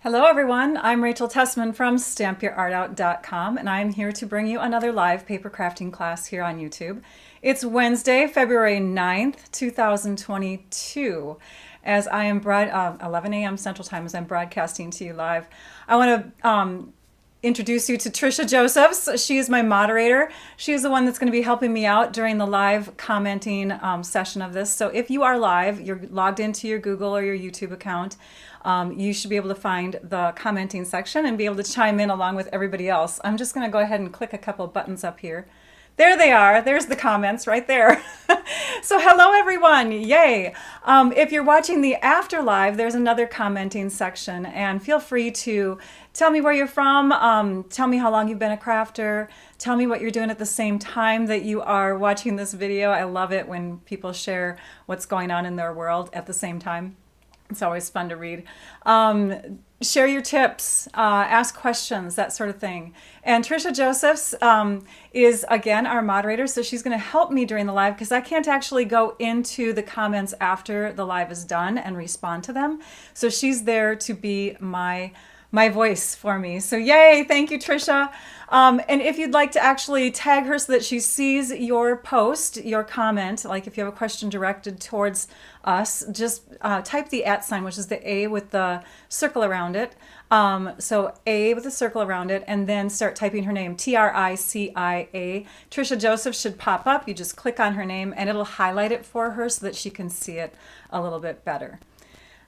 Hello everyone, I'm Rachel Tessman from stampyourartout.com and I'm here to bring you another live paper crafting class here on YouTube. It's Wednesday, February 9th, 2022. As I am 11 a.m. Central Time as I'm broadcasting to you live. I want to introduce you to Trisha Josephs. She is my moderator. She is the one that's going to be helping me out during the live commenting session of this. So if you are live, you're logged into your Google or your YouTube account, you should be able to find the commenting section and be able to chime in along with everybody else. I'm just going to go ahead and click a couple buttons up here. There they are. There's the comments right there. So hello everyone. Yay. If you're watching the after live, there's another commenting section and feel free to tell me where you're from. Tell me how long you've been a crafter. Tell me what you're doing at the same time that you are watching this video. I love it when people share what's going on in their world at the same time. It's always fun to read. Share your tips, ask questions, that sort of thing. And Trisha Josephs is, again, our moderator, so she's going to help me during the live because I can't actually go into the comments after the live is done and respond to them. So she's there to be my voice for me. So yay, thank you, Trisha. And if you'd like to actually tag her so that she sees your post, your comment, like if you have a question directed towards us, just type the @ sign, which is the A with the circle around it. So A with a circle around it, and then start typing her name, Tricia. Trisha Joseph should pop up. You just click on her name and it'll highlight it for her so that she can see it a little bit better.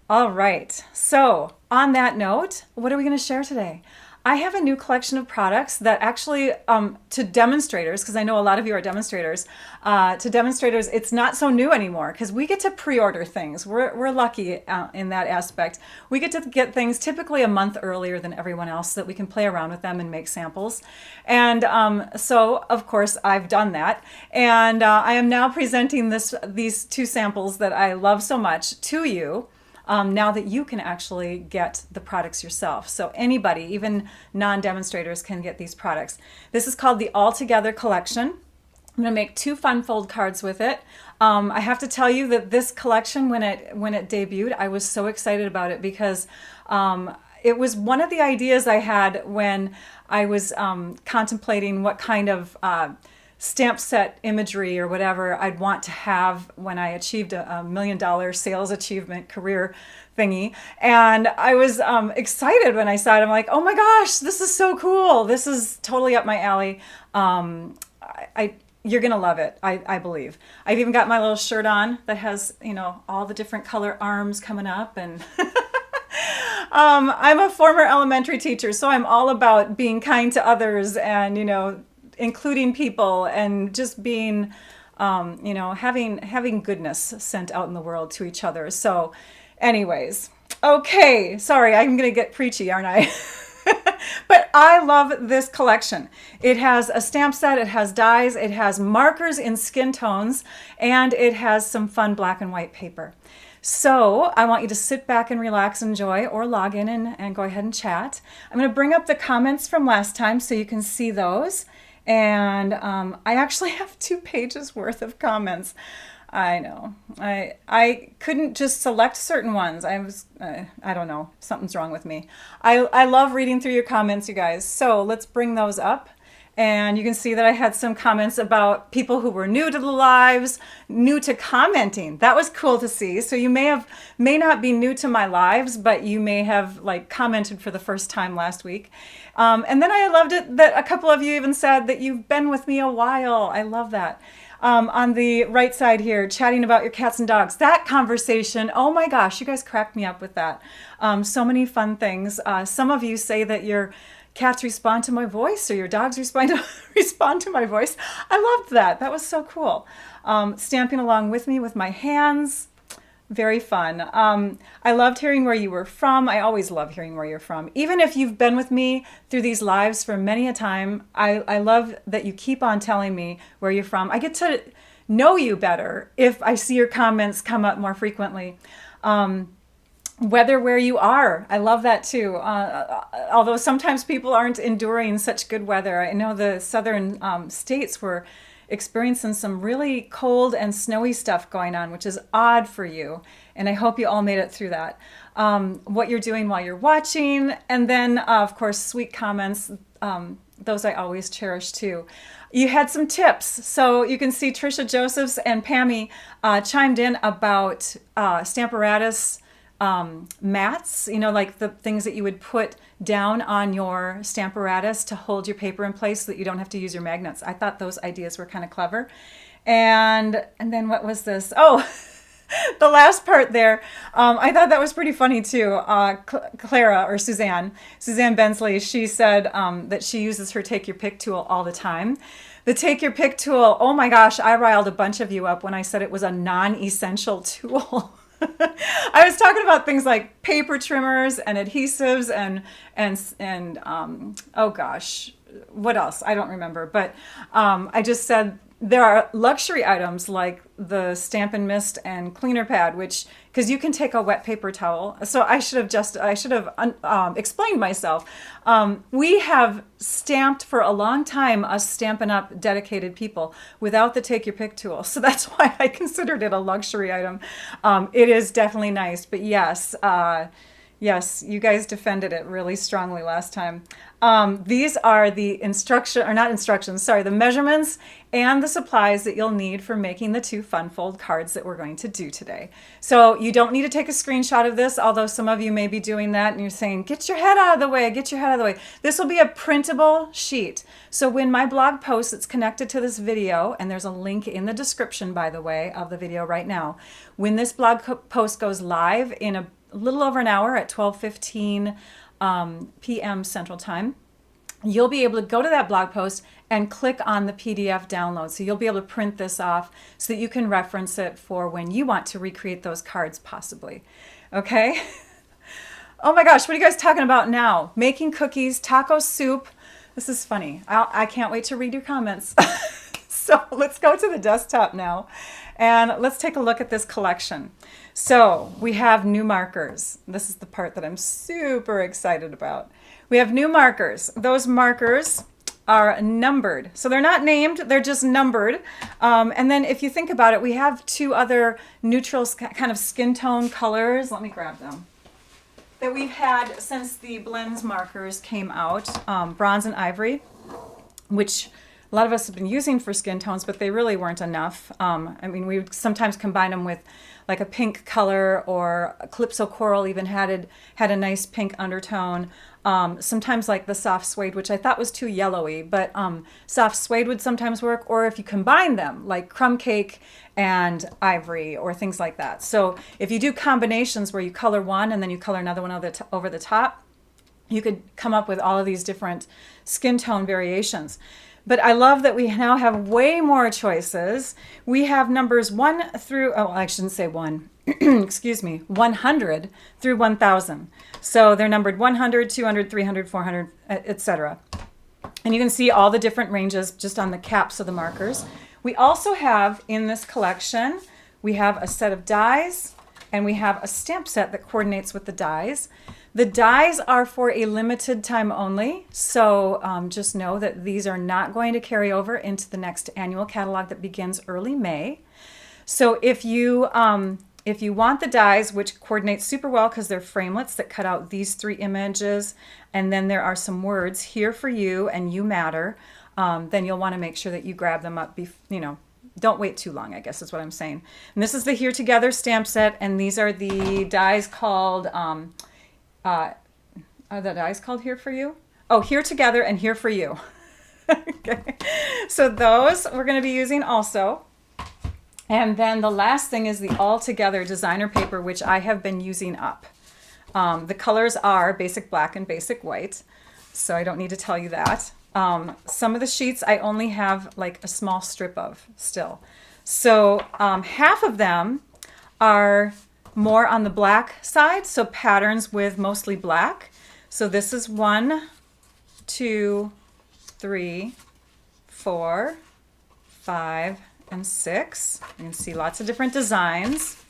All right, so on that note, what are we going to share today? I have a new collection of products that actually, to demonstrators, because I know a lot of you are demonstrators, to demonstrators, it's not so new anymore because we get to pre-order things. We're lucky in that aspect. We get to get things typically a month earlier than everyone else so that we can play around with them and make samples. And so, of course, I've done that. And I am now presenting these two samples that I love so much to you. Now that you can actually get the products yourself. So anybody, even non-demonstrators, can get these products. This is called the All Together Collection. I'm going to make 2 fun fold cards with it. I have to tell you that this collection, when it debuted, I was so excited about it because it was one of the ideas I had when I was contemplating what kind of stamp set imagery or whatever I'd want to have when I achieved a $1 million sales achievement career thingy. And I was excited when I saw it. I'm like, oh my gosh, this is so cool. This is totally up my alley. You're going to love it, I believe. I've even got my little shirt on that has, all the different color arms coming up. And I'm a former elementary teacher, so I'm all about being kind to others and, including people and just being, having goodness sent out in the world to each other. So anyways, okay, sorry, I'm going to get preachy, aren't I? But I love this collection. It has a stamp set, it has dies, it has markers in skin tones, and it has some fun black and white paper. So I want you to sit back and relax, enjoy, or log in and go ahead and chat. I'm going to bring up the comments from last time so you can see those. And I actually have 2 pages worth of comments. I know. I couldn't just select certain ones. I don't know. Something's wrong with me. I love reading through your comments, you guys. So let's bring those up. And you can see that I had some comments about people who were new to the lives, new to commenting. That was cool to see. So you may not be new to my lives, but you may have commented for the first time last week. And then I loved it that a couple of you even said that you've been with me a while. I love that. On the right side here, chatting about your cats and dogs. That conversation, oh my gosh, you guys cracked me up with that. So many fun things. Some of you say that your cats respond to my voice or your dogs respond to my voice. I loved that. That was so cool. Stamping along with me with my hands. Very fun. I loved hearing where you were from. I always love hearing where you're from. Even if you've been with me through these lives for many a time, I love that you keep on telling me where you're from. I get to know you better if I see your comments come up more frequently. Weather where you are. I love that too. Although sometimes people aren't enduring such good weather. I know the southern states were experiencing some really cold and snowy stuff going on, which is odd for you. And I hope you all made it through that. What you're doing while you're watching, and then, of course, sweet comments. Those I always cherish too. You had some tips. So you can see Trisha Josephs and Pammy chimed in about stamparatus mats, you know, like the things that you would put down on your stamparatus to hold your paper in place so that you don't have to use your magnets. I thought those ideas were kind of clever. And then what was this? Oh, the last part there, I thought that was pretty funny too. Clara, or Suzanne Bensley, she said that she uses her Take Your Pick tool all the time. The Take Your Pick tool, oh my gosh, I riled a bunch of you up when I said it was a non-essential tool. I was talking about things like paper trimmers and adhesives and oh gosh, what else? I don't remember. But I just said there are luxury items like the Stamp and Mist and cleaner pad, which, because you can take a wet paper towel. So I should have explained myself. We have stamped for a long time, us Stampin' Up! Dedicated people, without the Take Your Pick tool. So that's why I considered it a luxury item. It is definitely nice, but yes, yes, you guys defended it really strongly last time. These are the the measurements and the supplies that you'll need for making the 2 fun fold cards that we're going to do today. So you don't need to take a screenshot of this, although some of you may be doing that and you're saying, get your head out of the way, get your head out of the way. This will be a printable sheet. So when my blog post that's connected to this video, and there's a link in the description, by the way, of the video right now, when this blog post goes live in a little over an hour at 12:15 p.m. Central Time, you'll be able to go to that blog post and click on the PDF download. So you'll be able to print this off so that you can reference it for when you want to recreate those cards possibly. Okay? Oh my gosh, what are you guys talking about now? Making cookies, taco soup. This is funny. I can't wait to read your comments. So let's go to the desktop now and let's take a look at this collection. So we have new markers. This is the part that I'm super excited about. We have new markers. Those markers are numbered. So they're not named, they're just numbered. And then if you think about it, we have 2 other neutral kind of skin tone colors. Let me grab them. That we've had since the blends markers came out, bronze and ivory, which a lot of us have been using for skin tones, but they really weren't enough. I mean, we would sometimes combine them with like a pink color, or Calypso Coral even had a nice pink undertone. Sometimes like the soft suede, which I thought was too yellowy, but soft suede would sometimes work, or if you combine them, like crumb cake and ivory or things like that. So if you do combinations where you color one and then you color another one over the top, you could come up with all of these different skin tone variations. But I love that we now have way more choices. We have numbers 1 through, oh, I shouldn't say 1, excuse me, 100 through 1,000. So they're numbered 100, 200, 300, 400, etc. And you can see all the different ranges just on the caps of the markers. We also have in this collection, we have a set of dies and we have a stamp set that coordinates with the dies. The dies are for a limited time only, so just know that these are not going to carry over into the next annual catalog that begins early May. So if you want the dies, which coordinate super well because they're framelits that cut out these 3 images, and then there are some words here for you and you matter, then you'll want to make sure that you grab them up, don't wait too long, I guess is what I'm saying. And this is the Here Together stamp set, and these are the dies called... are the dies called Here For You? Oh, Here Together and Here For You. Okay. So those we're going to be using also. And then the last thing is the All Together designer paper, which I have been using up. The colors are basic black and basic white, so I don't need to tell you that. Some of the sheets I only have like a small strip of still. So half of them are more on the black side, so patterns with mostly black. So this is 1, 2, 3, 4, 5, and 6. You can see lots of different designs.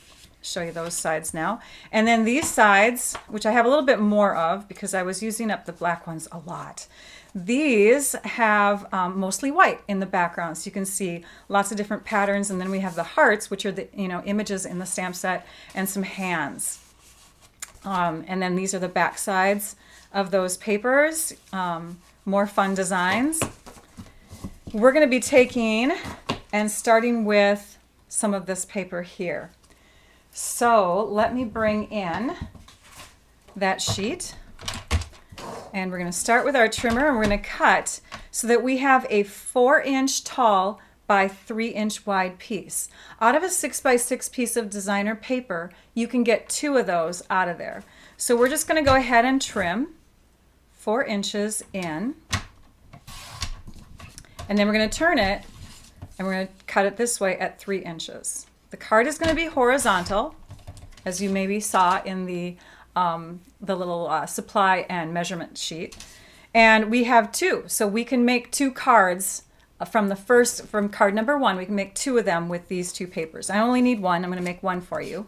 show you those sides now. And then these sides, which I have a little bit more of because I was using up the black ones a lot. These have mostly white in the background, so you can see lots of different patterns. And then we have the hearts, which are the images in the stamp set, and some hands. And then these are the back sides of those papers. More fun designs. We're going to be taking and starting with some of this paper here. So let me bring in that sheet. And we're going to start with our trimmer, and we're going to cut so that we have a 4-inch tall by 3-inch wide piece. Out of a 6x6 piece of designer paper, you can get 2 of those out of there. So we're just going to go ahead and trim 4 inches in. And then we're going to turn it, and we're going to cut it this way at 3 inches. The card is going to be horizontal, as you maybe saw in the little supply and measurement sheet. And we have 2, so we can make 2 cards from card number 1. We can make 2 of them with these 2 papers. I only need 1. I'm going to make 1 for you.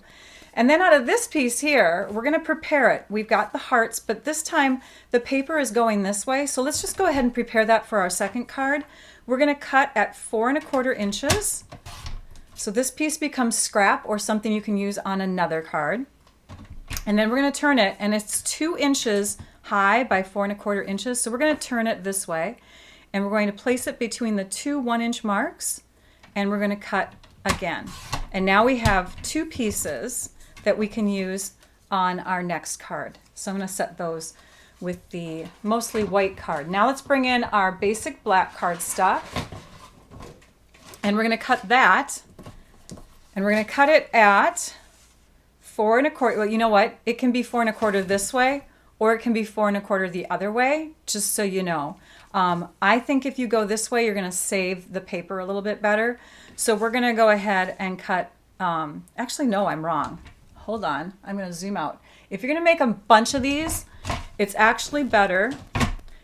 And then out of this piece here, we're going to prepare it. We've got the hearts, but this time the paper is going this way. So let's just go ahead and prepare that for our second card. We're going to cut at 4 1/4 inches. So this piece becomes scrap or something you can use on another card. And then we're going to turn it, and it's 2 inches high by 4 1/4 inches. So we're going to turn it this way, and we're going to place it between the 2 1-inch marks, and we're going to cut again. And now we have 2 pieces that we can use on our next card. So I'm going to set those with the mostly white card. Now let's bring in our basic black cardstock, and we're going to cut that, and we're going to cut it at 4 1/4. Well, you know what? It can be 4 1/4 this way, or it can be 4 1/4 the other way, just so you know. I think if you go this way, you're going to save the paper a little bit better. So we're going to go ahead and cut, actually, no, I'm wrong. Hold on, I'm going to zoom out. If you're going to make a bunch of these, it's actually better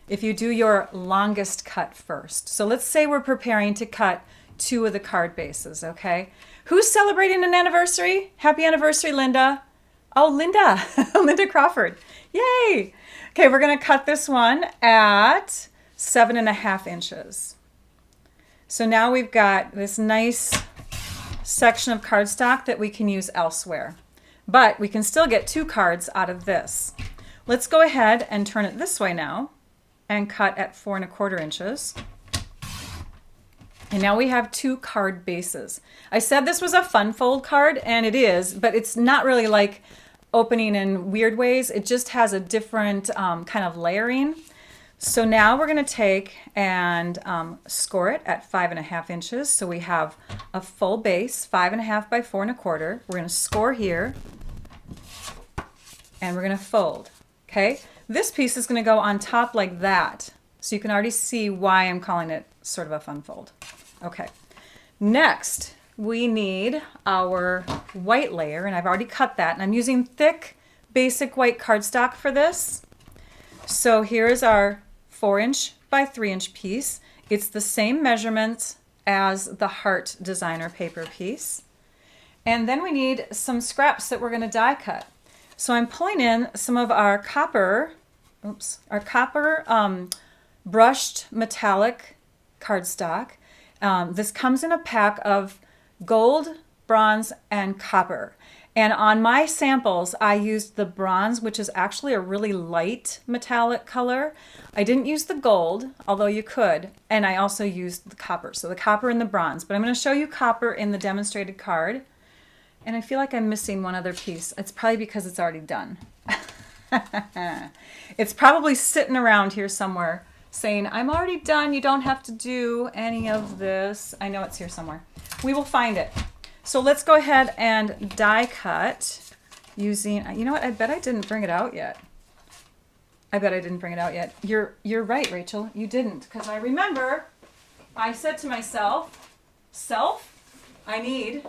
if you do your longest cut first. So let's say we're preparing to cut 2 of the card bases, okay? Who's celebrating an anniversary? Happy anniversary, Linda. Oh, Linda, Linda Crawford. Yay. Okay, we're going to cut this one at 7 1/2 inches. So now we've got this nice section of cardstock that we can use elsewhere. But we can still get 2 cards out of this. Let's go ahead and turn it this way now and cut at 4 1/4 inches. And now we have 2 card bases. I said this was a fun fold card, and it is, but it's not really like opening in weird ways. It just has a different kind of layering. So now we're going to take and score it at 5 1/2 inches. So we have a full base, 5 1/2 by 4 1/4. We're going to score here, and we're going to fold. Okay, this piece is going to go on top like that. So you can already see why I'm calling it sort of a fun fold. Okay, next we need our white layer, and I've already cut that, and I'm using thick basic white cardstock for this. So here's our 4-inch by 3-inch piece. It's the same measurements as the heart designer paper piece. And then we need some scraps that we're going to die cut. So I'm pulling in some of our copper brushed metallic cardstock. This comes in a pack of gold, bronze, and copper. And on my samples, I used the bronze, which is actually a really light metallic color. I didn't use the gold, although you could, and I also used the copper. So the copper and the bronze. But I'm going to show you copper in the demonstrated card. And I feel like I'm missing one other piece. It's probably because it's already done. It's probably sitting around here somewhere saying, I'm already done. You don't have to do any of this. I know it's here somewhere. We will find it. So let's go ahead and die cut using, you know what, I bet I didn't bring it out yet. I bet I didn't bring it out yet. You're right, Rachel, you didn't. Because I remember I said to myself, I need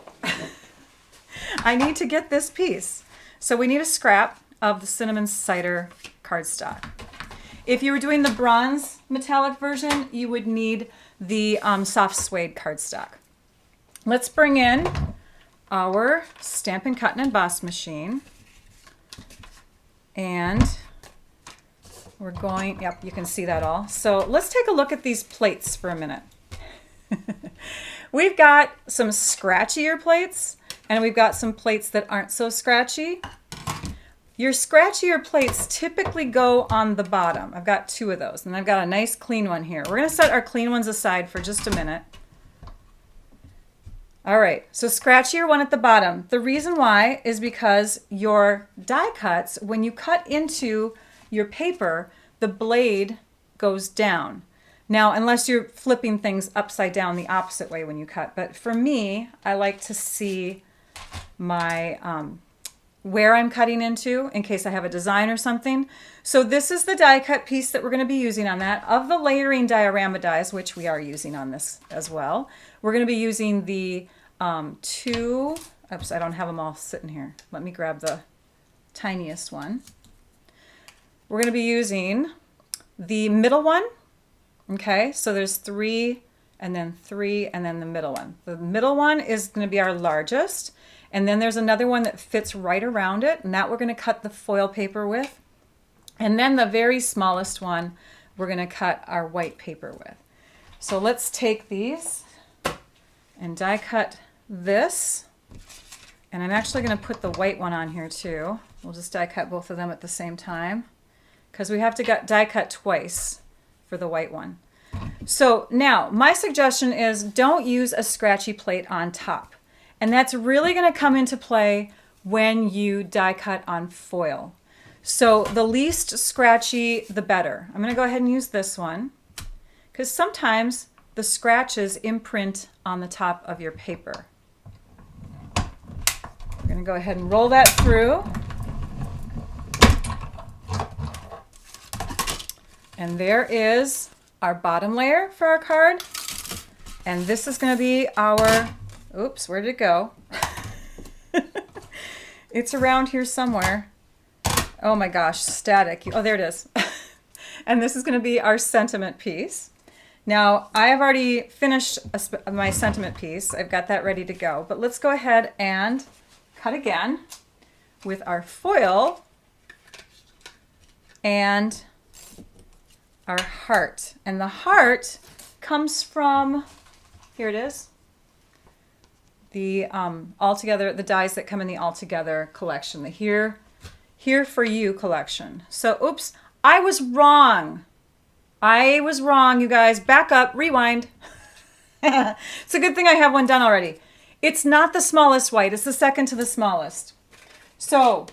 to get this piece. So we need a scrap of the cinnamon cider cardstock. If you were doing the bronze metallic version, you would need the soft suede cardstock. Let's bring in our Stampin' Cut and Emboss machine. And we're going, yep, you can see that all. So let's take a look at these plates for a minute. We've got some scratchier plates, and we've got some plates that aren't so scratchy. Your scratchier plates typically go on the bottom. I've got 2 of those, and I've got a nice clean one here. We're going to set our clean ones aside for just a minute. All right, so scratchier one at the bottom. The reason why is because your die cuts, when you cut into your paper, the blade goes down. Now, unless you're flipping things upside down the opposite way when you cut, but for me, I like to see my where I'm cutting into in case I have a design or something. So this is the die cut piece that we're going to be using on that. Of the layering diorama dies, which we are using on this as well, we're going to be using the 2, oops, I don't have them all sitting here. Let me grab the tiniest one. We're going to be using the middle one. Okay, so there's 3 and then 3 and then the middle one. The middle one is going to be our largest, and then there's another one that fits right around it, and that we're going to cut the foil paper with. And then the very smallest one we're going to cut our white paper with. So let's take these and die cut this. And I'm actually going to put the white one on here too. We'll just die cut both of them at the same time because we have to die cut twice for the white one. So now my suggestion is don't use a scratchy plate on top. And that's really going to come into play when you die cut on foil. So the least scratchy, the better. I'm going to go ahead and use this one because sometimes the scratches imprint on the top of your paper. We're going to go ahead and roll that through. And there is our bottom layer for our card. And this is going to be our, oops, where did it go? It's around here somewhere. Oh my gosh, static. Oh, there it is. And this is going to be our sentiment piece. Now, I have already finished my sentiment piece. I've got that ready to go. But let's go ahead and cut again with our foil and our heart. And the heart comes from, here it is, the Altogether, the dies that come in the Altogether collection, the Here For You collection. So, oops, I was wrong. I was wrong, you guys. Back up, rewind. It's a good thing I have one done already. It's not the smallest white, it's the second to the smallest. So,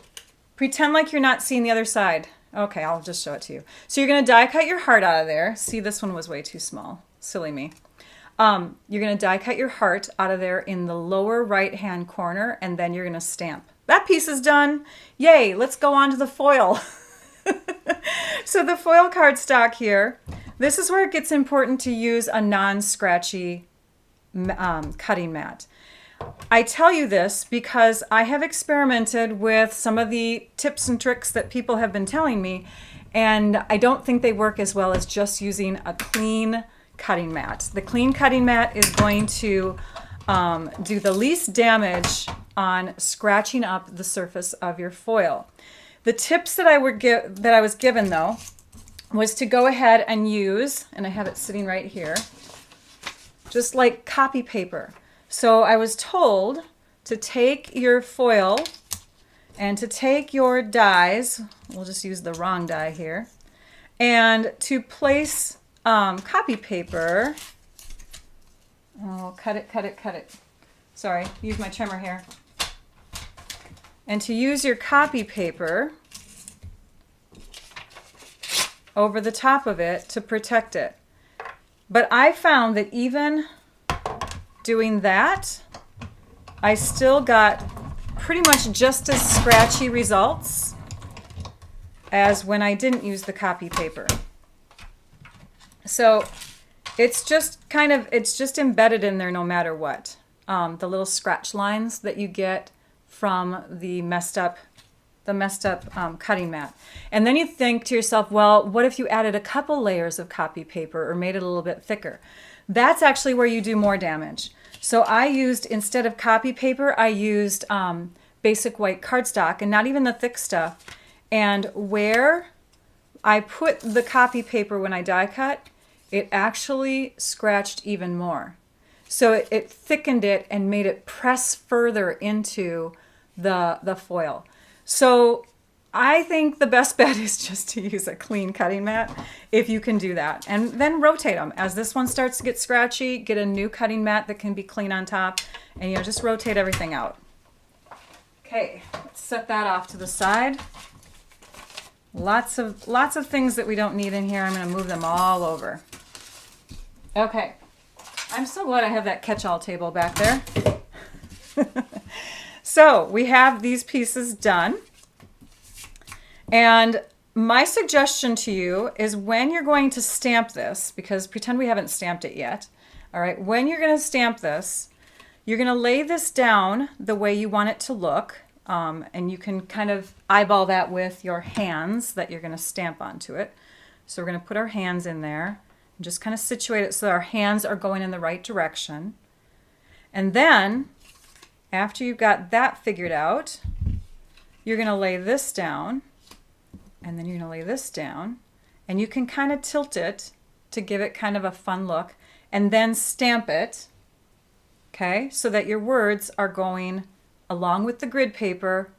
pretend like you're not seeing the other side. Okay, I'll just show it to you. So you're going to die cut your heart out of there. See, this one was way too small. Silly me. You're going to die cut your heart out of there in the lower right hand corner, and then you're going to stamp. That piece is done. Yay, let's go on to the foil. So the foil cardstock here, this is where it gets important to use a non-scratchy cutting mat. I tell you this because I have experimented with some of the tips and tricks that people have been telling me, and I don't think they work as well as just using a clean cutting mat. The clean cutting mat is going to do the least damage on scratching up the surface of your foil. The tips that I was given though was to go ahead and use, and I have it sitting right here, just like copy paper. So I was told to take your foil and to take your dies, we'll just use the wrong die here, and to place copy paper, oh, cut it. Sorry, use my trimmer here. And to use your copy paper over the top of it to protect it. But I found that even doing that, I still got pretty much just as scratchy results as when I didn't use the copy paper. So it's just it's just embedded in there no matter what. The little scratch lines that you get from the messed up cutting mat. And then you think to yourself, well, what if you added a couple layers of copy paper or made it a little bit thicker? That's actually where you do more damage. So I used, instead of copy paper, I used basic white cardstock, and not even the thick stuff. And where I put the copy paper when I die cut, it actually scratched even more. So it thickened it and made it press further into the foil. So I think the best bet is just to use a clean cutting mat if you can do that. And then rotate them. As this one starts to get scratchy, get a new cutting mat that can be clean on top, and just rotate everything out. Okay, let's set that off to the side. Lots of things that we don't need in here. I'm going to move them all over. Okay. I'm so glad I have that catch-all table back there. So we have these pieces done. And my suggestion to you is when you're going to stamp this, because pretend we haven't stamped it yet. All right, when you're going to stamp this, you're going to lay this down the way you want it to look. And you can kind of eyeball that with your hands that you're going to stamp onto it. So we're going to put our hands in there and just kind of situate it so our hands are going in the right direction. And then after you've got that figured out, you're going to lay this down, and then you're going to lay this down, and you can kind of tilt it to give it kind of a fun look, and then stamp it, okay, so that your words are going along with the grid paper,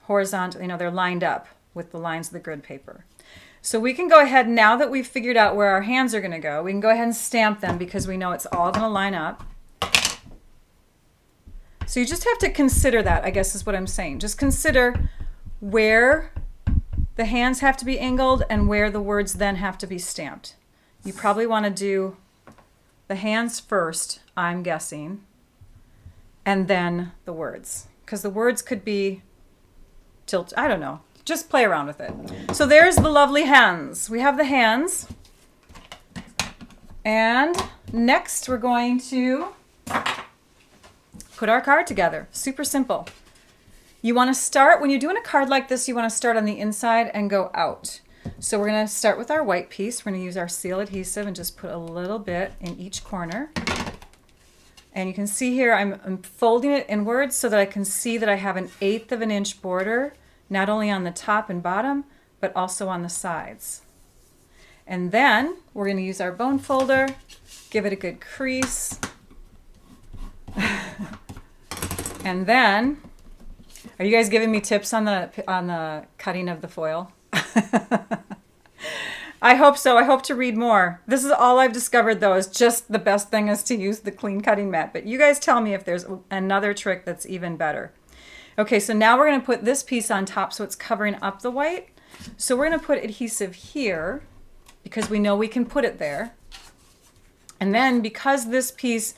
horizontal, they're lined up with the lines of the grid paper. So we can go ahead, now that we've figured out where our hands are going to go, we can go ahead and stamp them because we know it's all going to line up. So you just have to consider that, I guess is what I'm saying. Just consider where the hands have to be angled and where the words then have to be stamped. You probably want to do the hands first, I'm guessing, and then the words, because the words could be tilted. I don't know. Just play around with it. So there's the lovely hands. We have the hands. And next we're going to put our card together. Super simple. You want to start, when you're doing a card like this, you want to start on the inside and go out. So we're going to start with our white piece. We're going to use our seal adhesive and just put a little bit in each corner. And you can see here I'm folding it inwards so that I can see that I have an 1/8 of an inch border, not only on the top and bottom, but also on the sides. And then we're going to use our bone folder, give it a good crease. And then, are you guys giving me tips on the cutting of the foil? I hope so. I hope to read more. This is all I've discovered, though, is just the best thing is to use the clean cutting mat. But you guys tell me if there's another trick that's even better. Okay, so now we're going to put this piece on top so it's covering up the white. So we're going to put adhesive here because we know we can put it there. And then because this piece,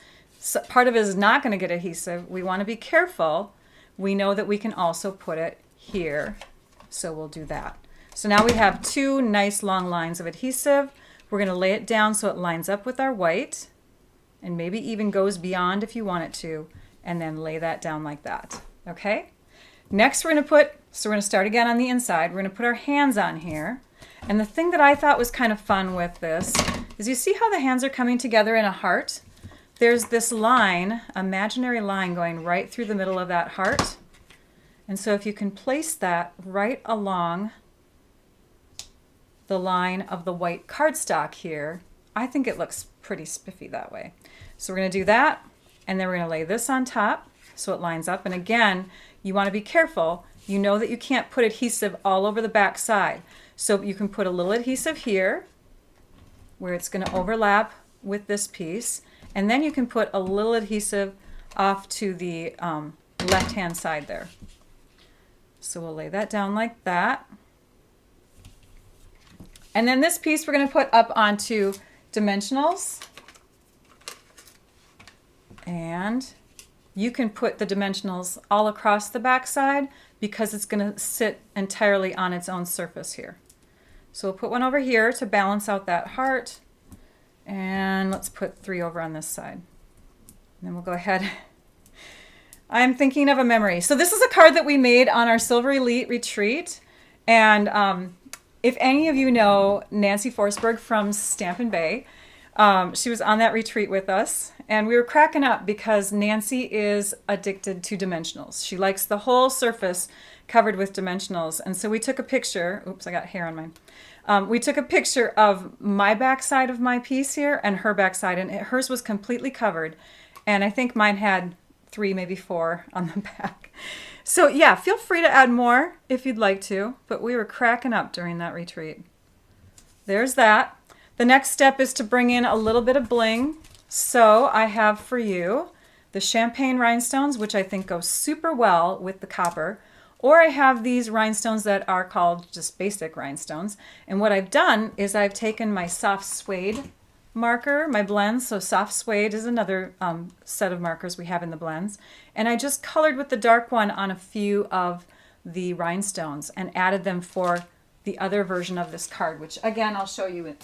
part of it is not going to get adhesive, we want to be careful. We know that we can also put it here. So we'll do that. So now we have 2 nice long lines of adhesive. We're going to lay it down so it lines up with our white and maybe even goes beyond if you want it to, and then lay that down like that. Okay? Next we're going to start again on the inside. We're going to put our hands on here. And the thing that I thought was kind of fun with this is you see how the hands are coming together in a heart? There's this line, imaginary line going right through the middle of that heart. And so if you can place that right along the line of the white cardstock here, I think it looks pretty spiffy that way. So we're going to do that, and then we're going to lay this on top so it lines up. And again, you want to be careful. You know that you can't put adhesive all over the back side. So you can put a little adhesive here where it's going to overlap with this piece, and then you can put a little adhesive off to the left-hand side there. So we'll lay that down like that. And then this piece we're going to put up onto dimensionals. And you can put the dimensionals all across the back side because it's going to sit entirely on its own surface here. So we'll put one over here to balance out that heart. And let's put 3 over on this side. And then we'll go ahead. I'm thinking of a memory. So this is a card that we made on our Silver Elite retreat. And if any of you know Nancy Forsberg from Stampin' Bay, She was on that retreat with us, and we were cracking up because Nancy is addicted to dimensionals. She likes the whole surface covered with dimensionals. And so we took a picture. Oops, I got hair on mine. We took a picture of my backside of my piece here and her backside, and hers was completely covered. And I think mine had 3, maybe 4 on the back. So yeah, feel free to add more if you'd like to, but we were cracking up during that retreat. There's that. The next step is to bring in a little bit of bling. So I have for you the champagne rhinestones, which I think go super well with the copper. Or I have these rhinestones that are called just basic rhinestones. And what I've done is I've taken my soft suede marker, my blends. So soft suede is another set of markers we have in the blends. And I just colored with the dark one on a few of the rhinestones and added them for the other version of this card, which again, I'll show you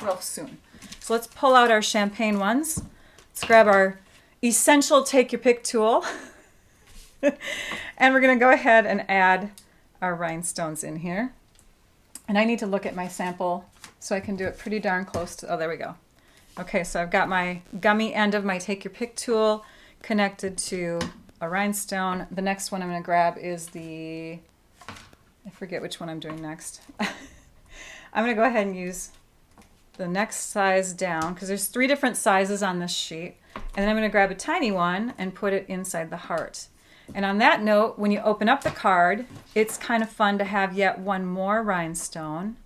real soon. So let's pull out our champagne ones. Let's grab our essential take your pick tool. And we're going to go ahead and add our rhinestones in here. And I need to look at my sample so I can do it pretty darn close to, oh, there we go. Okay, so I've got my gummy end of my take your pick tool connected to a rhinestone. The next one I'm going to grab is the, I forget which one I'm doing next. I'm going to go ahead and use the next size down because there's 3 different sizes on this sheet. And then I'm going to grab a tiny one and put it inside the heart. And on that note, when you open up the card, it's kind of fun to have yet one more rhinestone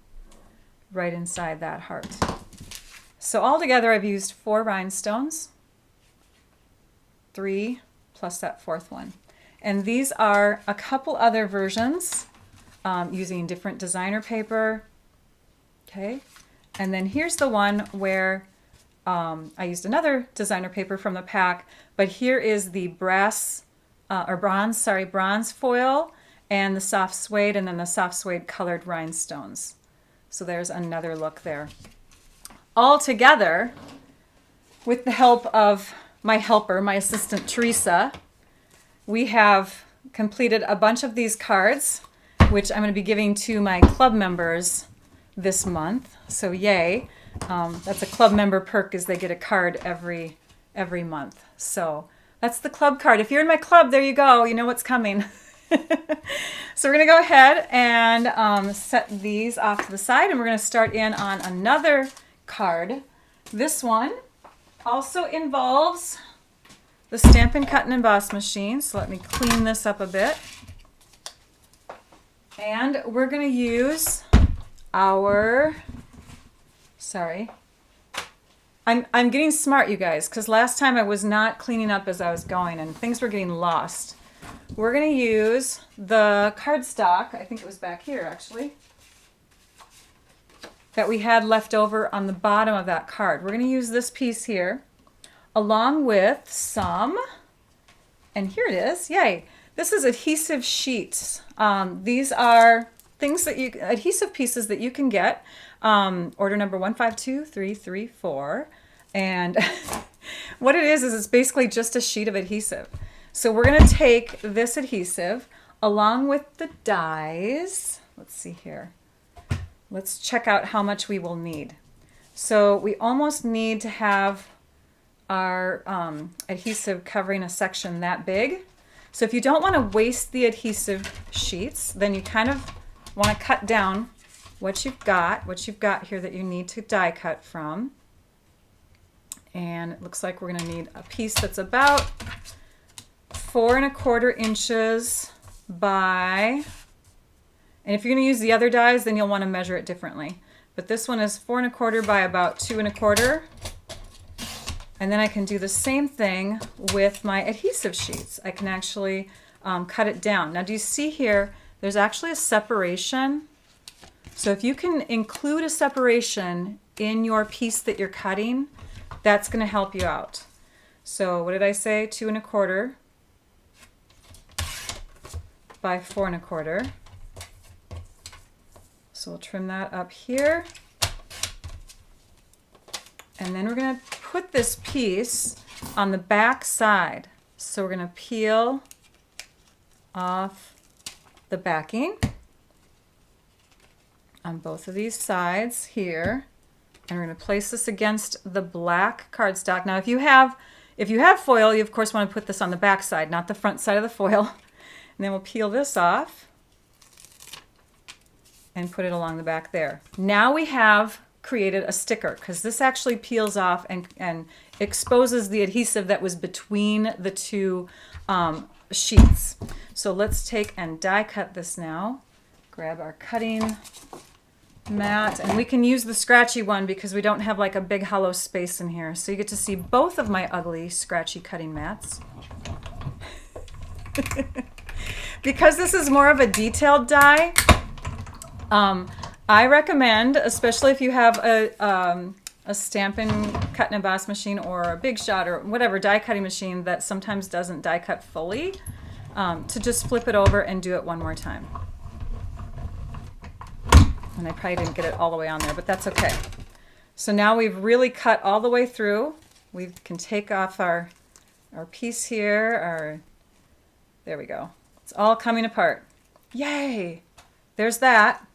right inside that heart. So altogether, I've used 4 rhinestones, 3 plus that 4th one. And these are a couple other versions using different designer paper. Okay. And then here's the one where I used another designer paper from the pack, but here is the bronze foil and the soft suede, and then the soft suede colored rhinestones. So there's another look there. All together, with the help of my helper, my assistant Teresa, we have completed a bunch of these cards, which I'm going to be giving to my club members this month. So yay. That's a club member perk, is they get a card every month. So that's the club card. If you're in my club, there you go. You know what's coming. So we're going to go ahead and set these off to the side, and we're going to start in on another card. This one also involves the Stampin' Cut and Emboss machine. So let me clean this up a bit. And we're going to use our, I'm getting smart, you guys, because last time I was not cleaning up as I was going and things were getting lost. We're going to use the cardstock, I think it was back here actually, that we had left over on the bottom of that card. We're going to use this piece here along with some, and here it is, yay. This is adhesive sheets. These are things that adhesive pieces that you can get. Order number 152334. And what it is it's basically just a sheet of adhesive. So we're going to take this adhesive along with the dies. Let's see here. Let's check out how much we will need. So we almost need to have our adhesive covering a section that big. So if you don't want to waste the adhesive sheets, then you kind of want to cut down what you've got here that you need to die cut from. And it looks like we're going to need a piece that's about 4 1/4 inches by, and if you're going to use the other dies, then you'll want to measure it differently. But this one is 4 1/4 by about 2 1/4. And then I can do the same thing with my adhesive sheets. I can actually cut it down. Now do you see here, there's actually a separation. So if you can include a separation in your piece that you're cutting, that's going to help you out. So what did I say? 2 1/4 by 4 1/4. So we'll trim that up here. And then we're going to put this piece on the back side. So we're going to peel off the backing on both of these sides here. And we're going to place this against the black cardstock. Now, if you have foil, you of course want to put this on the back side, not the front side of the foil. And then we'll peel this off and put it along the back there. Now we have created a sticker, because this actually peels off and exposes the adhesive that was between the two sheets. So let's take and die cut this now. Grab our cutting mat, and we can use the scratchy one because we don't have like a big hollow space in here. So you get to see both of my ugly scratchy cutting mats. Because this is more of a detailed die, I recommend, especially if you have a Stampin' Cut and Emboss machine or a Big Shot or whatever die cutting machine that sometimes doesn't die cut fully, to just flip it over and do it one more time. And I probably didn't get it all the way on there, but that's okay. So now we've really cut all the way through. We can take off our piece here. There we go. It's all coming apart. Yay! There's that.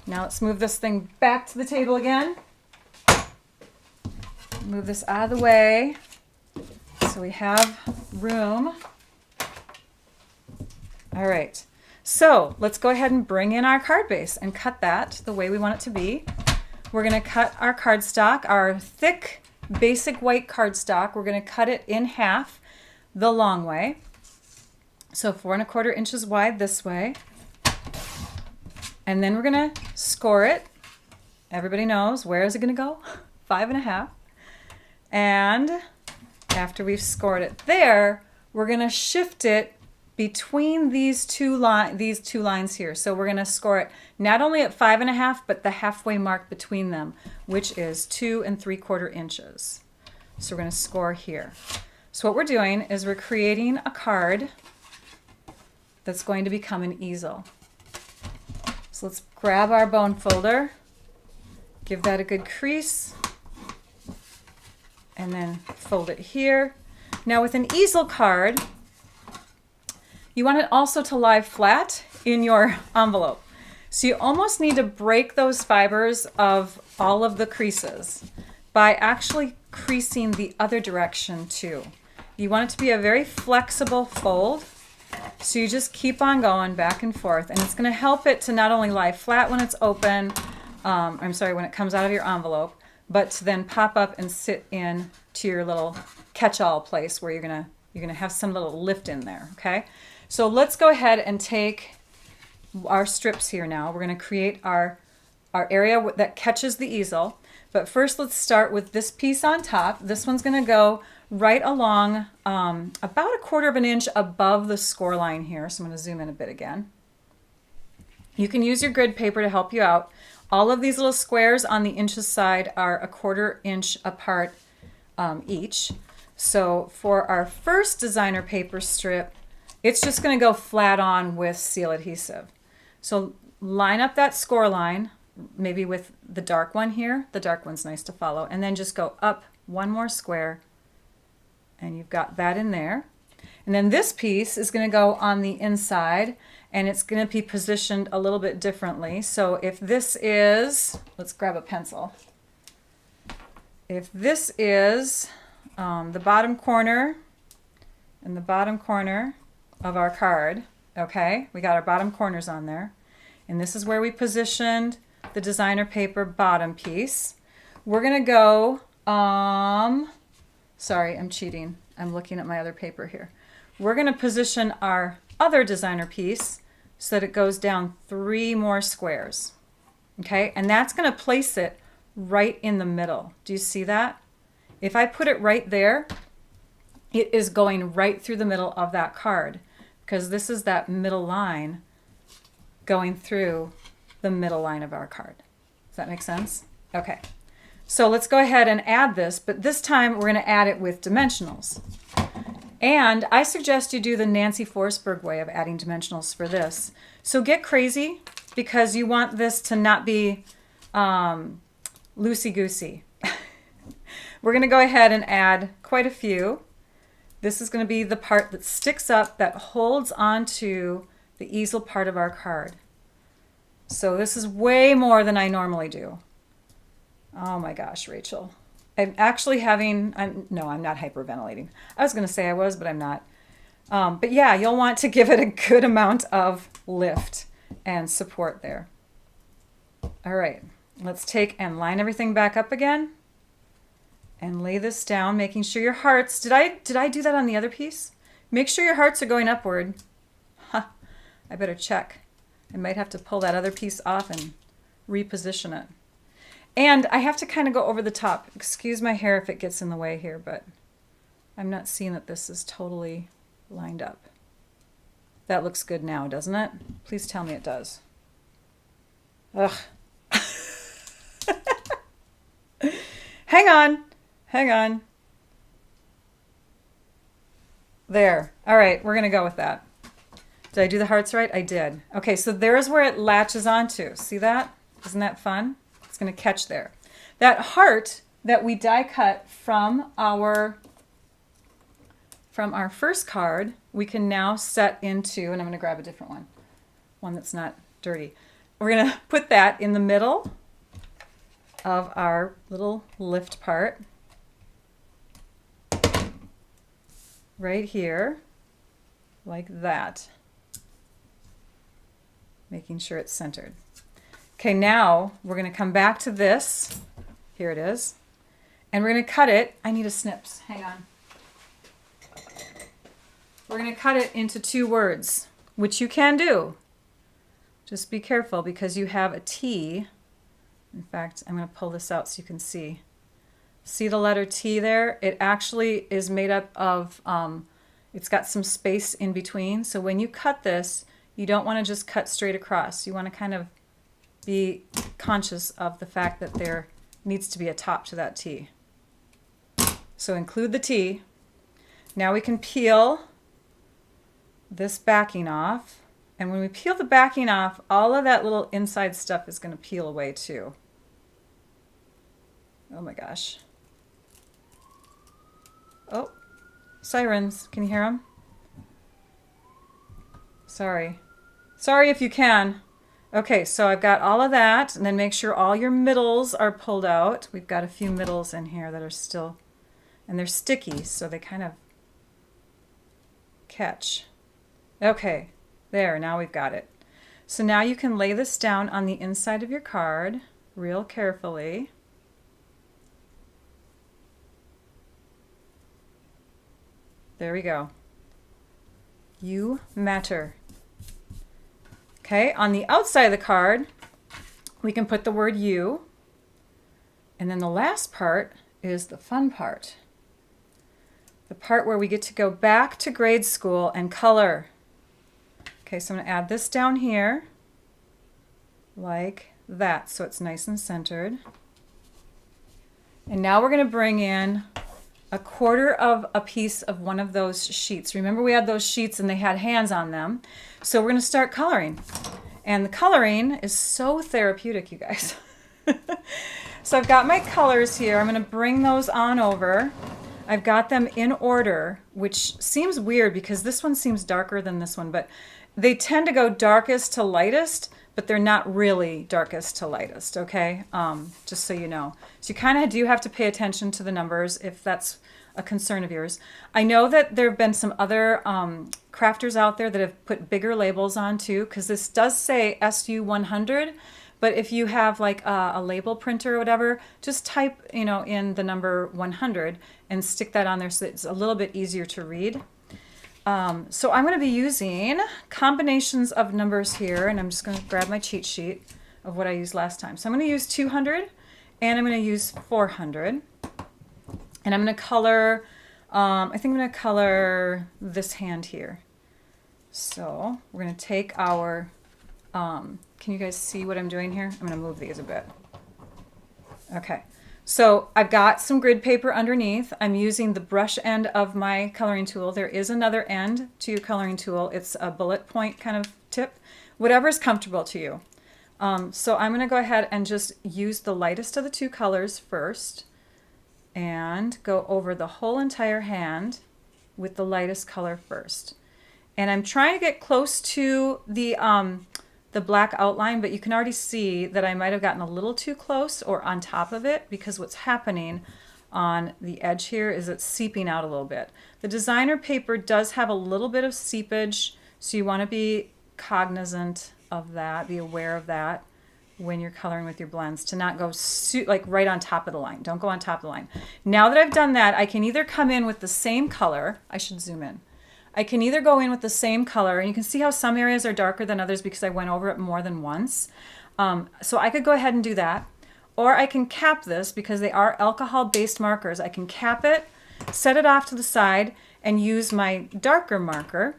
Now let's move this thing back to the table again. Move this out of the way so we have room. All right. So let's go ahead and bring in our card base and cut that the way we want it to be. We're going to cut our cardstock, our thick, basic white cardstock. We're going to cut it in half the long way. So 4 1/4 inches wide this way. And then we're going to score it. Everybody knows, where is it going to go? 5 1/2. And after we've scored it there, we're going to shift it between these two lines here. So we're going to score it not only at 5 1/2, but the halfway mark between them, which is 2 3/4 inches. So we're going to score here. So what we're doing is we're creating a card that's going to become an easel. So let's grab our bone folder, give that a good crease, and then fold it here. Now with an easel card, you want it also to lie flat in your envelope. So you almost need to break those fibers of all of the creases by actually creasing the other direction too. You want it to be a very flexible fold. So you just keep on going back and forth, and it's going to help it to not only lie flat when it's open, when it comes out of your envelope, but to then pop up and sit in to your little catch-all place where you're gonna have some little lift in there. Okay. So let's go ahead and take our strips here now. We're going to create our area that catches the easel. But first let's start with this piece on top. This one's going to go right along about 1/4 inch above the score line here. So I'm going to zoom in a bit again. You can use your grid paper to help you out. All of these little squares on the inches side are 1/4 inch apart each. So for our first designer paper strip, it's just going to go flat on with seal adhesive. So line up that score line, maybe with the dark one here. The dark one's nice to follow. And then just go up one more square, and you've got that in there. And then this piece is going to go on the inside, and it's going to be positioned a little bit differently. So if this is, let's grab a pencil. If this is the bottom corner and the bottom corner of our card, okay, we got our bottom corners on there, and this is where we positioned the designer paper bottom piece. We're going to go, sorry, I'm cheating. I'm looking at my other paper here. We're going to position our other designer piece so that it goes down 3 more squares, okay, and that's going to place it right in the middle. Do you see that? If I put it right there, it is going right through the middle of that card, because this is that middle line going through the middle line of our card. Does that make sense? Okay. So let's go ahead and add this, but this time we're going to add it with dimensionals. And I suggest you do the Nancy Forsberg way of adding dimensionals for this. So get crazy, because you want this to not be loosey-goosey. We're going to go ahead and add quite a few. This is going to be the part that sticks up, that holds onto the easel part of our card. So this is way more than I normally do. Oh my gosh, Rachel. I'm actually no, I'm not hyperventilating. I was going to say I was, but I'm not. But yeah, you'll want to give it a good amount of lift and support there. All right, let's take and line everything back up again and lay this down, making sure your hearts, did I do that on the other piece? Make sure your hearts are going upward. Huh, I better check. I might have to pull that other piece off and reposition it. And I have to kind of go over the top. Excuse my hair if it gets in the way here, but I'm not seeing that this is totally lined up. That looks good now, doesn't it? Please tell me it does. Ugh. Hang on. Hang on. There. All right, we're going to go with that. Did I do the hearts right? I did. Okay, so there's where it latches onto. See that? Isn't that fun? It's going to catch there. That heart that we die cut from our first card, we can now set into, and I'm going to grab a different one that's not dirty. We're going to put that in the middle of our little lift part. Right here, like that. Making sure it's centered. Okay, now we're going to come back to this. Here it is. And we're going to cut it. I need a snips. Hang on. We're going to cut it into 2 words, which you can do. Just be careful because you have a T. In fact, I'm going to pull this out so you can see. See the letter T there? It actually is made up of, it's got some space in between. So when you cut this, you don't want to just cut straight across. You want to kind of be conscious of the fact that there needs to be a top to that T. So include the T. Now we can peel this backing off. And when we peel the backing off, all of that little inside stuff is going to peel away too. Oh my gosh. Oh, sirens. Can you hear them? Sorry. Sorry if you can. Okay, so I've got all of that, and then make sure all your middles are pulled out. We've got a few middles in here that are still, and they're sticky, so they kind of catch. Okay, there, now we've got it. So now you can lay this down on the inside of your card real carefully. There we go. You matter. Okay, on the outside of the card, we can put the word you. And then the last part is the fun part. The part where we get to go back to grade school and color. Okay, so I'm going to add this down here like that so it's nice and centered. And now we're going to bring in a quarter of a piece of one of those sheets. Remember we had those sheets and they had hands on them. So we're going to start coloring. And the coloring is so therapeutic, you guys. So I've got my colors here. I'm going to bring those on over. I've got them in order, which seems weird because this one seems darker than this one, but they tend to go darkest to lightest, but they're not really darkest to lightest, okay? Just so you know. So you kind of do have to pay attention to the numbers if that's a concern of yours. I know that there have been some other crafters out there that have put bigger labels on too, because this does say SU100, but if you have like a label printer or whatever, just type, in the number 100 and stick that on there so it's a little bit easier to read. So I'm going to be using combinations of numbers here, and I'm just going to grab my cheat sheet of what I used last time. So I'm going to use 200, and I'm going to use 400, and I'm going to color, I think I'm going to color this hand here. So we're going to take our, can you guys see what I'm doing here? I'm going to move these a bit. Okay. So I've got some grid paper underneath. I'm using the brush end of my coloring tool. There is another end to your coloring tool. It's a bullet point kind of tip, whatever is comfortable to you. So I'm going to go ahead and just use the lightest of the 2 colors first and go over the whole entire hand with the lightest color first. And I'm trying to get close to the the black outline, but you can already see that I might have gotten a little too close or on top of it, because what's happening on the edge here is it's seeping out a little bit. The designer paper does have a little bit of seepage, so you want to be cognizant of that, be aware of that when you're coloring with your blends, to not go like right on top of the line. Don't go on top of the line. Now that I've done that, I can either come in with the same color. I should zoom in. I can either go in with the same color, and you can see how some areas are darker than others because I went over it more than once. So I could go ahead and do that. Or I can cap this because they are alcohol-based markers. I can cap it, set it off to the side, and use my darker marker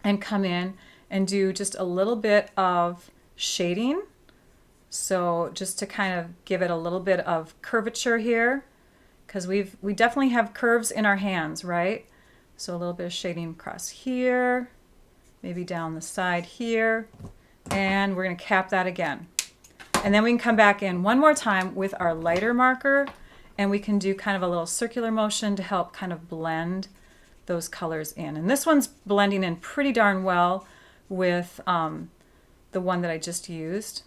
and come in and do just a little bit of shading. So just to kind of give it a little bit of curvature here, because we definitely have curves in our hands, right? So a little bit of shading across here, maybe down the side here, and we're going to cap that again. And then we can come back in one more time with our lighter marker, and we can do kind of a little circular motion to help kind of blend those colors in. And this one's blending in pretty darn well with the one that I just used.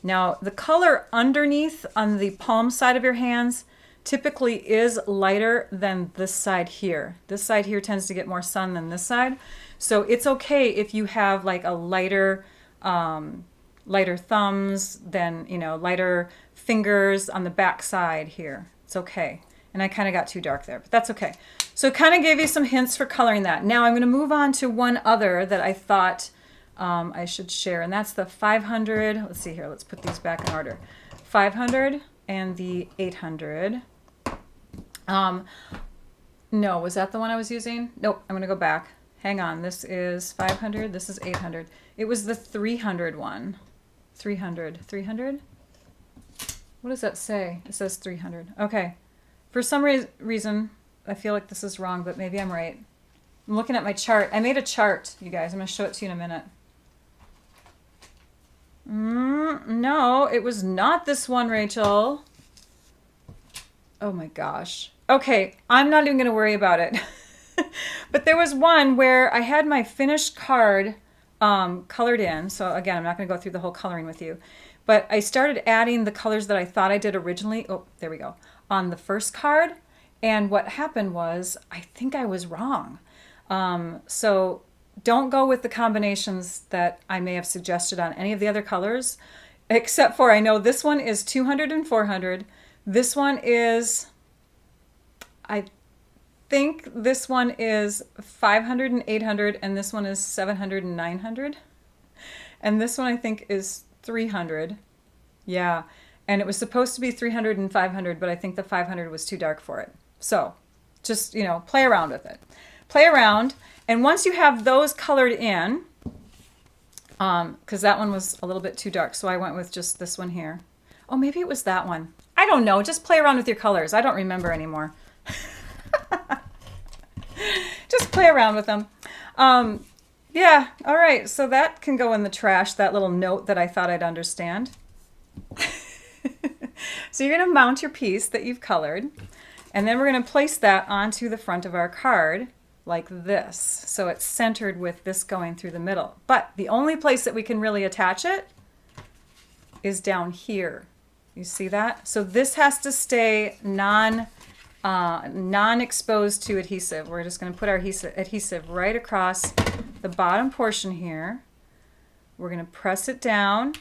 Now, the color underneath on the palm side of your hands typically is lighter than this side here. This side here tends to get more sun than this side. So it's okay if you have like a lighter, lighter thumbs than, you know, lighter fingers on the back side here. It's okay. And I kind of got too dark there, but that's okay. So it kind of gave you some hints for coloring that. Now I'm going to move on to one other that I thought I should share, and that's the 500. Let's see here. Let's put these back in order. 500 and the 800. No, was that the one I was using? Nope, I'm going to go back. Hang on. This is 500. This is 800. It was the 300 one. 300. 300? What does that say? It says 300. Okay. For some reason, I feel like this is wrong, but maybe I'm right. I'm looking at my chart. I made a chart, you guys. I'm going to show it to you in a minute. No, it was not this one, Rachel. Oh my gosh. Okay, I'm not even going to worry about it. But there was one where I had my finished card colored in. So again, I'm not going to go through the whole coloring with you. But I started adding the colors that I thought I did originally. Oh, there we go. On the first card. And what happened was, I think I was wrong. So don't go with the combinations that I may have suggested on any of the other colors, except for I know this one is 200 and 400. This one is, I think this one is 500 and 800, and this one is 700 and 900. And this one I think is 300. Yeah. And it was supposed to be 300 and 500, but I think the 500 was too dark for it. So just, you know, play around with it. Play around. And once you have those colored in, because that one was a little bit too dark, so I went with just this one here. Oh, maybe it was that one. I don't know. Just play around with your colors. I don't remember anymore. Just play around with them. Yeah, all right. So that can go in the trash, that little note that I thought I'd understand. So you're going to mount your piece that you've colored, and then we're going to place that onto the front of our card like this. So it's centered with this going through the middle. But the only place that we can really attach it is down here. You see that? So this has to stay non-exposed to adhesive. We're just going to put our adhesive right across the bottom portion here. We're going to press it down.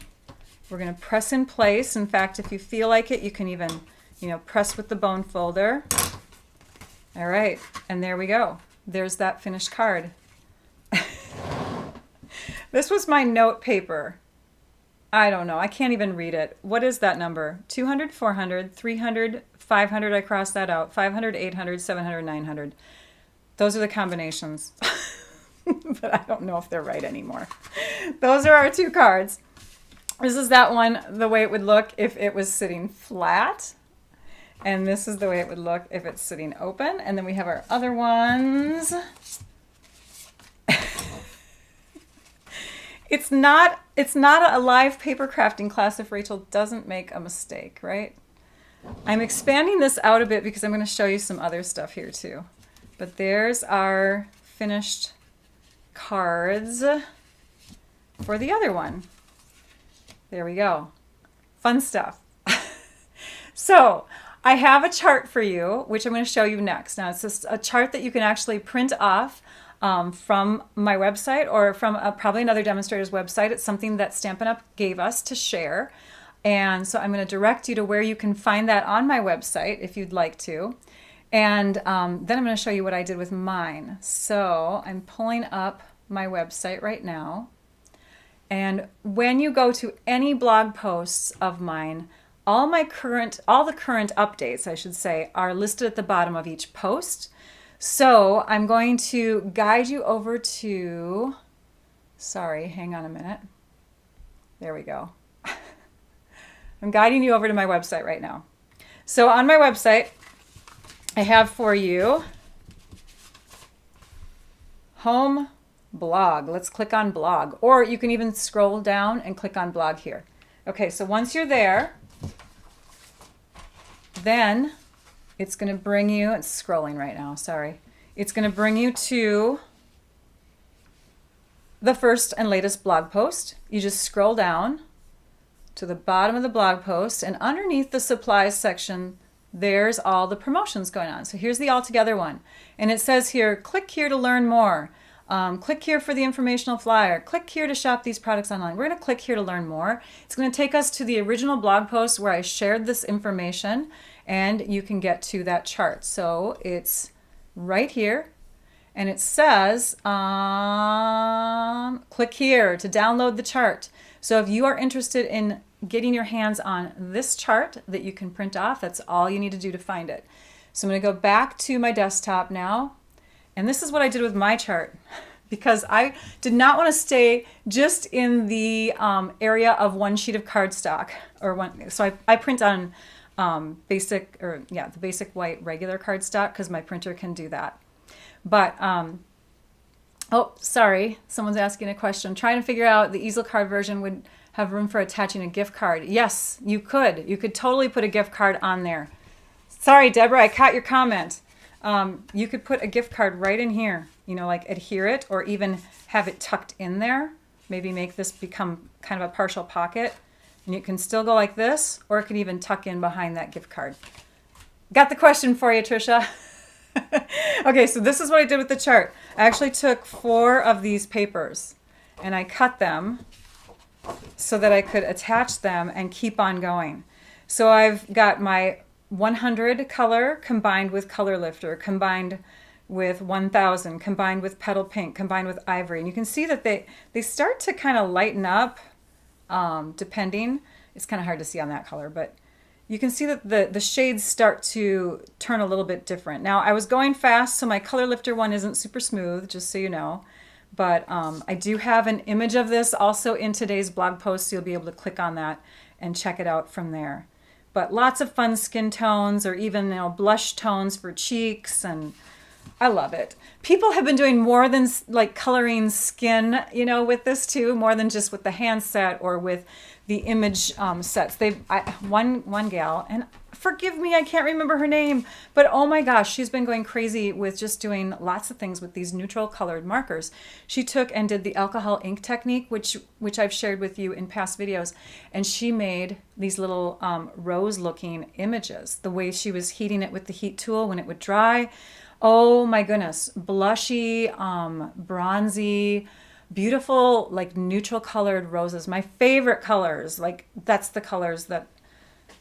We're going to press in place. In fact, if you feel like it, you can even, you know, press with the bone folder. All right, and there we go. There's that finished card. This was my note paper. I don't know. I can't even read it. What is that number? 200, 400, 300, 500. I crossed that out. 500, 800, 700, 900. Those are the combinations. But I don't know if they're right anymore. Those are our two cards. This is that one, the way it would look if it was sitting flat. And this is the way it would look if it's sitting open. And then we have our other ones. It's not a live paper crafting class if Rachel doesn't make a mistake, right? I'm expanding this out a bit because I'm going to show you some other stuff here too. But there's our finished cards. for the other one. There we go. Fun stuff. So I have a chart for you, which I'm going to show you next. Now, it's just a chart that you can actually print off from my website or from probably another demonstrator's website. It's something that Stampin' Up! Gave us to share. And so I'm going to direct you to where you can find that on my website if you'd like to. And then I'm going to show you what I did with mine. So I'm pulling up my website right now. And when you go to any blog posts of mine, all the current updates, I should say, are listed at the bottom of each post. So I'm going to guide you over to, sorry, hang on a minute. There we go. I'm guiding you over to my website right now. So on my website, I have for you home blog. Let's click on blog, or you can even scroll down and click on blog here. Okay, so once you're there, then it's going to bring you, it's scrolling right now, sorry. It's going to bring you to the first and latest blog post. You just scroll down to the bottom of the blog post, and underneath the supplies section, there's all the promotions going on. So here's the all together one. And it says here, click here to learn more. Click here for the informational flyer. Click here to shop these products online. We're going to click here to learn more. It's going to take us to the original blog post where I shared this information, and you can get to that chart. So it's right here, and it says click here to download the chart. So if you are interested in getting your hands on this chart that you can print off, that's all you need to do to find it. So I'm going to go back to my desktop now, and this is what I did with my chart, because I did not want to stay just in the area of one sheet of cardstock or one. So I print on the basic white regular cardstock because my printer can do that. But oh, sorry, someone's asking a question. I'm trying to figure out the easel card version would have room for attaching a gift card. Yes, you could. You could totally put a gift card on there. Sorry, Deborah, I caught your comment. You could put a gift card right in here, you know, like adhere it or even have it tucked in there. Maybe make this become kind of a partial pocket. And you can still go like this, or it can even tuck in behind that gift card. Got the question for you, Trisha. Okay, so this is what I did with the chart. I actually took 4 of these papers and I cut them so that I could attach them and keep on going. So I've got my 100 color combined with color lifter, combined with 1000, combined with petal pink, combined with ivory. And you can see that they start to kind of lighten up depending. It's kind of hard to see on that color, but you can see that the shades start to turn a little bit different. Now I was going fast, so my color lifter one isn't super smooth, just so you know. But I do have an image of this also in today's blog post, so you'll be able to click on that and check it out from there. But lots of fun skin tones, or even blush tones for cheeks, and I love it. People have been doing more than like coloring skin, with this too, more than just with the hand set or with the image sets. One gal, and forgive me, I can't remember her name, but oh my gosh, she's been going crazy with just doing lots of things with these neutral colored markers. She took and did the alcohol ink technique, which I've shared with you in past videos, and she made these little rose-looking images. The way she was heating it with the heat tool when it would dry, oh my goodness, blushy, bronzy, beautiful, like neutral colored roses. My favorite colors, like that's the colors that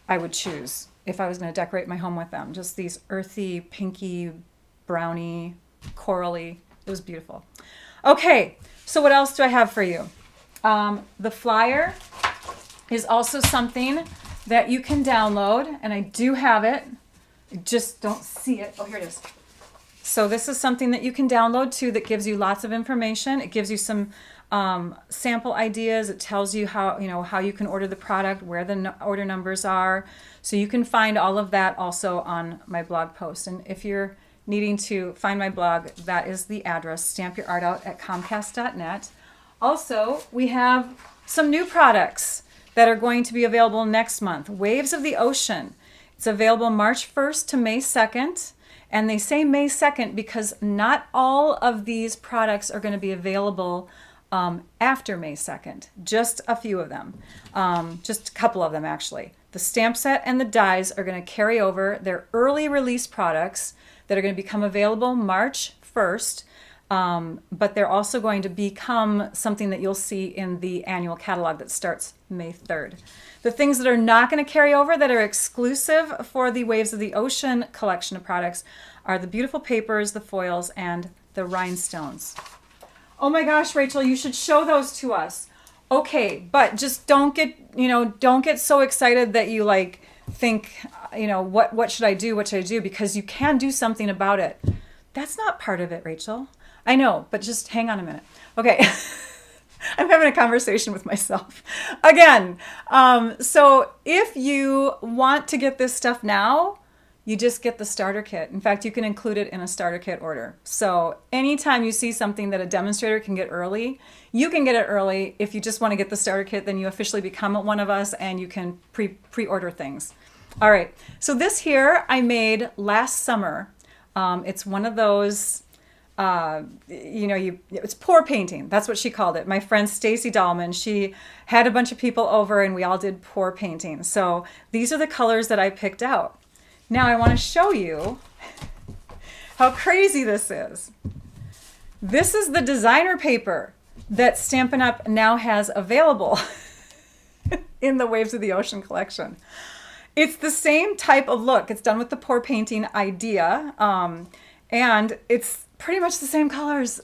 I would choose if I was going to decorate my home with them. Just these earthy, pinky, browny, corally. It was beautiful. Okay, so what else do I have for you? The flyer is also something that you can download, and I do have it. I just don't see it. Oh, here it is. So this is something that you can download too that gives you lots of information. It gives you some sample ideas. It tells you how you can order the product, where the order numbers are. So you can find all of that also on my blog post. And if you're needing to find my blog, that is the address, stampyourartout@comcast.net. Also, we have some new products that are going to be available next month. Waves of the Ocean. It's available March 1st to May 2nd. And they say May 2nd because not all of these products are going to be available after May 2nd. Just a few of them, just a couple of them actually. The stamp set and the dies are going to carry over. They're early release products that are going to become available March 1st, but they're also going to become something that you'll see in the annual catalog that starts May 3rd. The things that are not going to carry over, that are exclusive for the Waves of the Ocean collection of products, are the beautiful papers, the foils, and the rhinestones. Oh my gosh, Rachel, you should show those to us. Okay, but just don't get so excited that you like think, what should I do? What should I do? Because you can do something about it. That's not part of it, Rachel. I know, but just hang on a minute. Okay. I'm having a conversation with myself again. So if you want to get this stuff now, you just get the starter kit. In fact, you can include it in a starter kit order. So anytime you see something that a demonstrator can get early, you can get it early. If you just want to get the starter kit, then you officially become one of us and you can pre-order things. All right, so this here I made last summer. It's one of those, it's pour painting. That's what she called it. My friend Stacy Dahlman, she had a bunch of people over and we all did pour painting. So these are the colors that I picked out. Now I want to show you how crazy this is. This is the designer paper that Stampin' Up! Now has available in the Waves of the Ocean collection. It's the same type of look. It's done with the pour painting idea, and it's pretty much the same colors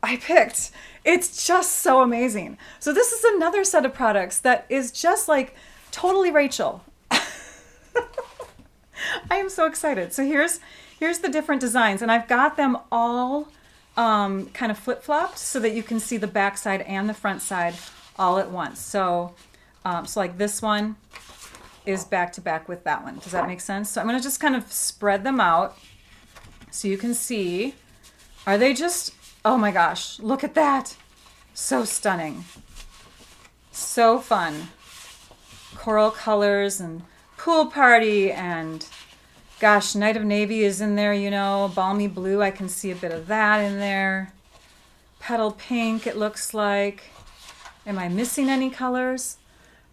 I picked. It's just so amazing. So this is another set of products that is just like totally Rachel. I am so excited. So here's the different designs, and I've got them all kind of flip-flopped so that you can see the back side and the front side all at once. So, so like this one is back to back with that one. Does that make sense? So I'm going to just kind of spread them out so you can see. Are they just, oh my gosh, look at that. So stunning. So fun. Coral colors and pool party, and gosh, Night of Navy is in there, balmy blue. I can see a bit of that in there. Petal pink, it looks like. Am I missing any colors?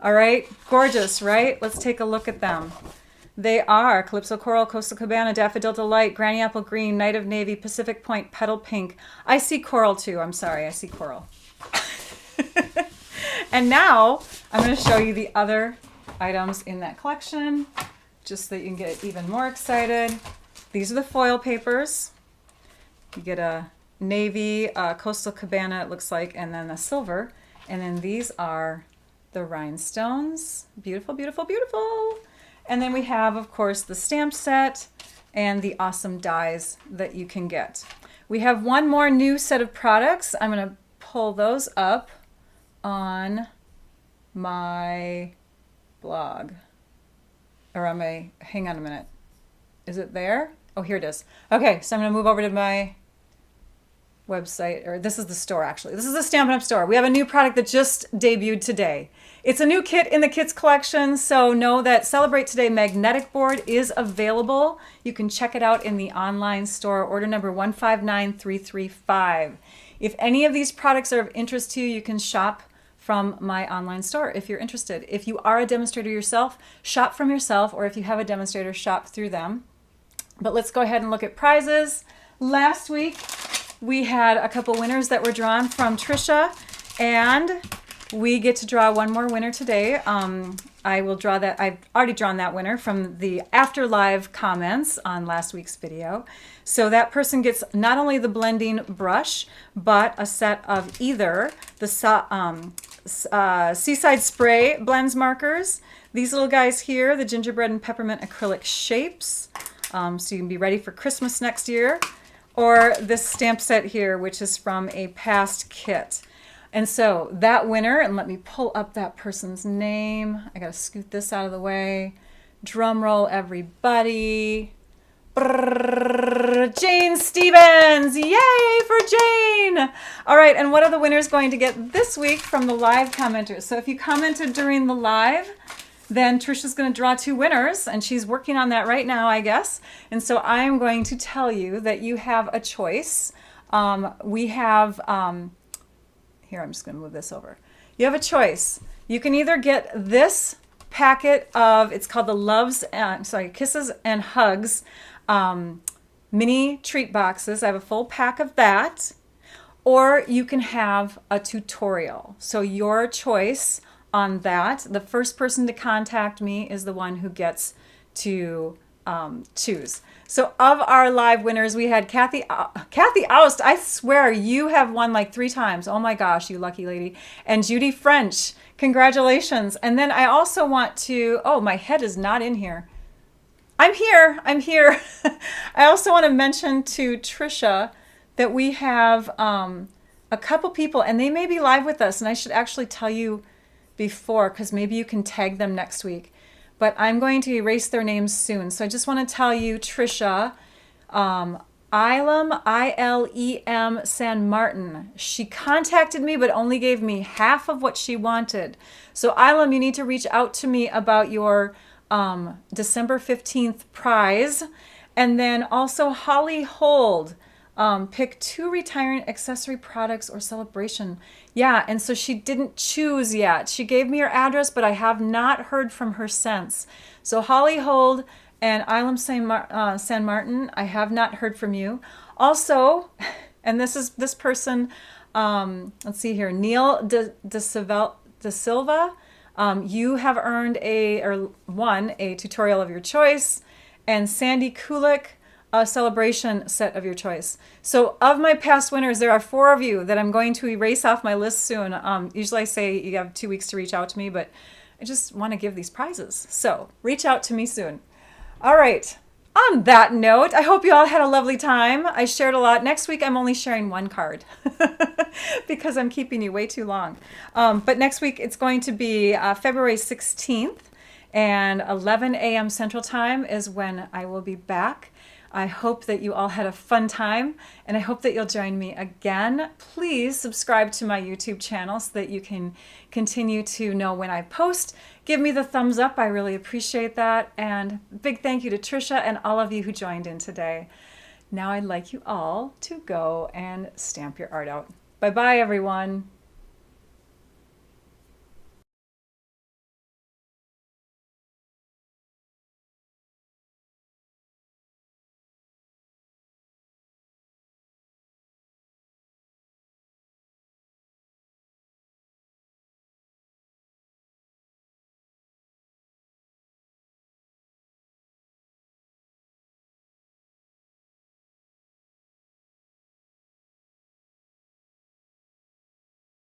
All right, gorgeous, right? Let's take a look at them. They are Calypso Coral, Coastal Cabana, Daffodil Delight, Granny Apple Green, Night of Navy, Pacific Point, Petal Pink. I see coral too. I'm sorry, I see coral. And now I'm going to show you the other items in that collection, just so that you can get even more excited. These are the foil papers. You get a navy, Coastal Cabana, it looks like, and then a silver. And then these are the rhinestones. Beautiful, beautiful, beautiful. And then we have, of course, the stamp set and the awesome dies that you can get. We have one more new set of products. I'm going to pull those up on my blog. Or on my, hang on a minute. Is it there? Oh, here it is. Okay, so I'm going to move over to my website, or this is the store actually. This is the Stampin' Up! Store. We have a new product that just debuted today. It's a new kit in the kits collection, so know that Celebrate Today magnetic board is available. You can check it out in the online store, order number 159335. If any of these products are of interest to you, you can shop from my online store if you're interested. If you are a demonstrator yourself, shop from yourself, or if you have a demonstrator, shop through them. But let's go ahead and look at prizes. Last week, we had a couple winners that were drawn from Trisha, and we get to draw one more winner today. I will draw that. I've already drawn that winner from the After Live comments on last week's video. So that person gets not only the blending brush, but a set of either the Seaside Spray blends markers, these little guys here, the gingerbread and peppermint acrylic shapes, so you can be ready for Christmas next year, or this stamp set here, which is from a past kit. And so that winner, and let me pull up that person's name. I gotta scoot this out of the way. Drum roll, everybody. Brrr, Jane Stevens! Yay for Jane! All right, and what are the winners going to get this week from the live commenters? So if you commented during the live, then Trisha's going to draw two winners, and she's working on that right now, I guess. And so I'm going to tell you that you have a choice. We have, Here, I'm just going to move this over. You have a choice. You can either get this packet of, it's called the Kisses and Hugs mini treat boxes. I have a full pack of that. Or you can have a tutorial. So your choice on that. The first person to contact me is the one who gets to choose. So of our live winners, we had Kathy Oust. I swear you have won like 3 times. Oh my gosh, you lucky lady. And Judy French, congratulations. And then I also want to, oh, my head is not in here. I'm here. I also want to mention to Trisha that we have a couple people, and they may be live with us, and I should actually tell you before, because maybe you can tag them next week. But I'm going to erase their names soon. So I just want to tell you, Trisha, Ilem, I-L-E-M San Martin. She contacted me, but only gave me half of what she wanted. So Ilem, you need to reach out to me about your December 15th prize. And then also Holly Hold. Pick 2 retirement accessory products or celebration. Yeah, and so she didn't choose yet. She gave me her address, but I have not heard from her since. So Holly Hold and Ilem San Martin, I have not heard from you. Also, and this person, let's see here, Neil De Silva, you have earned won a tutorial of your choice, and Sandy Kulik, a celebration set of your choice. So of my past winners, there are 4 of you that I'm going to erase off my list soon. Usually I say you have 2 weeks to reach out to me, but I just want to give these prizes. So reach out to me soon. All right. On that note, I hope you all had a lovely time. I shared a lot. Next week, I'm only sharing 1 card because I'm keeping you way too long. But next week, it's going to be February 16th, and 11 a.m. Central Time is when I will be back. I hope that you all had a fun time, and I hope that you'll join me again. Please subscribe to my YouTube channel so that you can continue to know when I post. Give me the thumbs up. I really appreciate that. And big thank you to Trisha and all of you who joined in today. Now I'd like you all to go and stamp your art out. Bye-bye, everyone.